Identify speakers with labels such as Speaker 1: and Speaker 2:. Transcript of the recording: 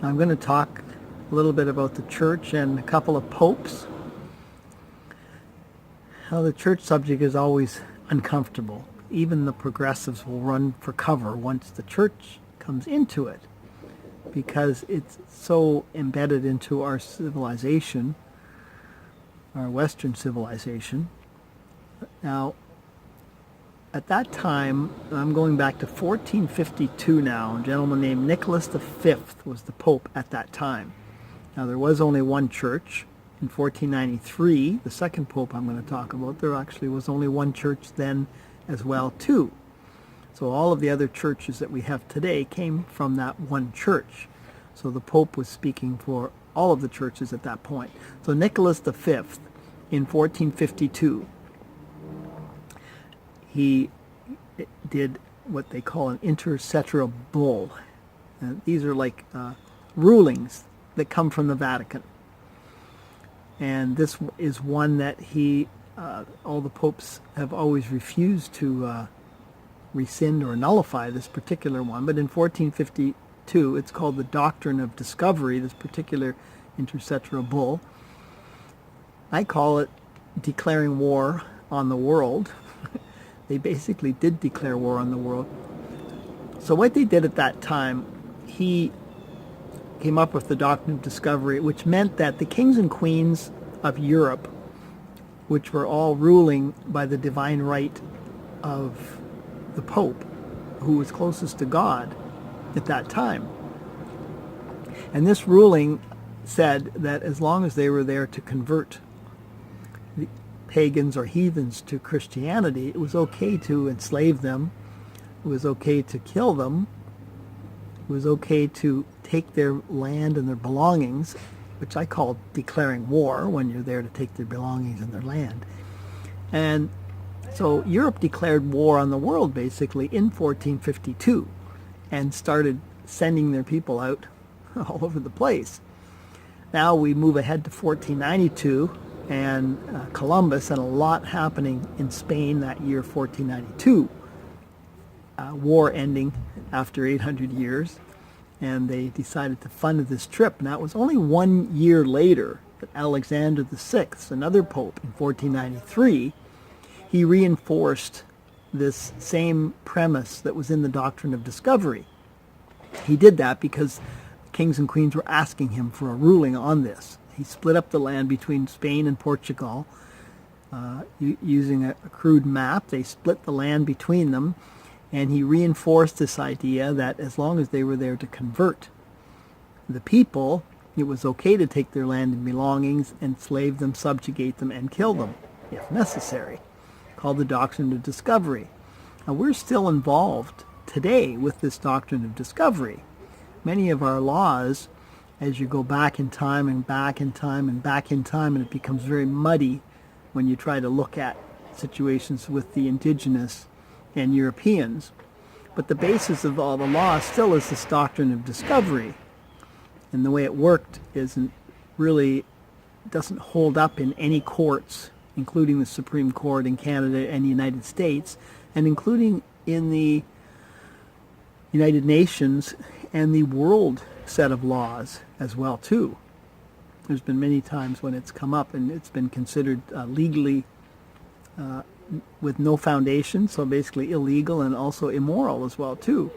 Speaker 1: I'm going to talk a little bit about the church and a couple of popes. How the church subject is always uncomfortable. Even the progressives will run for cover once the church comes into it, because it's so embedded into our civilization, our Western civilization. Now, at that time, I'm going back to 1452 now, a gentleman named Nicholas V was the Pope at that time. Now, there was only one church. In 1493, the second Pope I'm going to talk about, there actually was only one church then as well, too. So all of the other churches that we have today came from that one church. So the Pope was speaking for all of the churches at that point. So Nicholas V, in 1452, he did what they call an intercetera bull. These are like rulings that come from the Vatican. And this is one that all the popes have always refused to rescind or nullify, this particular one. But in 1452, it's called the Doctrine of Discovery, this particular intercetera bull. I call it declaring war on the world. They basically did declare war on the world. So what they did at that time, he came up with the Doctrine of Discovery, which meant that the kings and queens of Europe, which were all ruling by the divine right of the Pope, who was closest to God at that time. And this ruling said that as long as they were there to convert the pagans or heathens to Christianity, it was okay to enslave them, it was okay to kill them, it was okay to take their land and their belongings, which I call declaring war, when you're there to take their belongings and their land. And so Europe declared war on the world basically in 1452 and started sending their people out all over the place. Now we move ahead to 1492 and Columbus, and a lot happening in Spain that year, 1492. War ending after 800 years. And they decided to fund this trip. And that was only 1 year later that Alexander VI, another pope, in 1493, he reinforced this same premise that was in the Doctrine of Discovery. He did that because kings and queens were asking him for a ruling on this. He split up the land between Spain and Portugal using a crude map. They split the land between them. And he reinforced this idea that as long as they were there to convert the people, it was okay to take their land and belongings, enslave them, subjugate them, and kill them, if necessary, called the Doctrine of Discovery. Now, we're still involved today with this Doctrine of Discovery. Many of our laws, as you go back in time and back in time and back in time, and it becomes very muddy when you try to look at situations with the indigenous and Europeans. But the basis of all the law still is this Doctrine of Discovery. And the way it worked doesn't hold up in any courts, including the Supreme Court in Canada and the United States, and including in the United Nations and the world set of laws as well, too. There's been many times when it's come up and it's been considered legally with no foundation, so basically illegal and also immoral as well, too.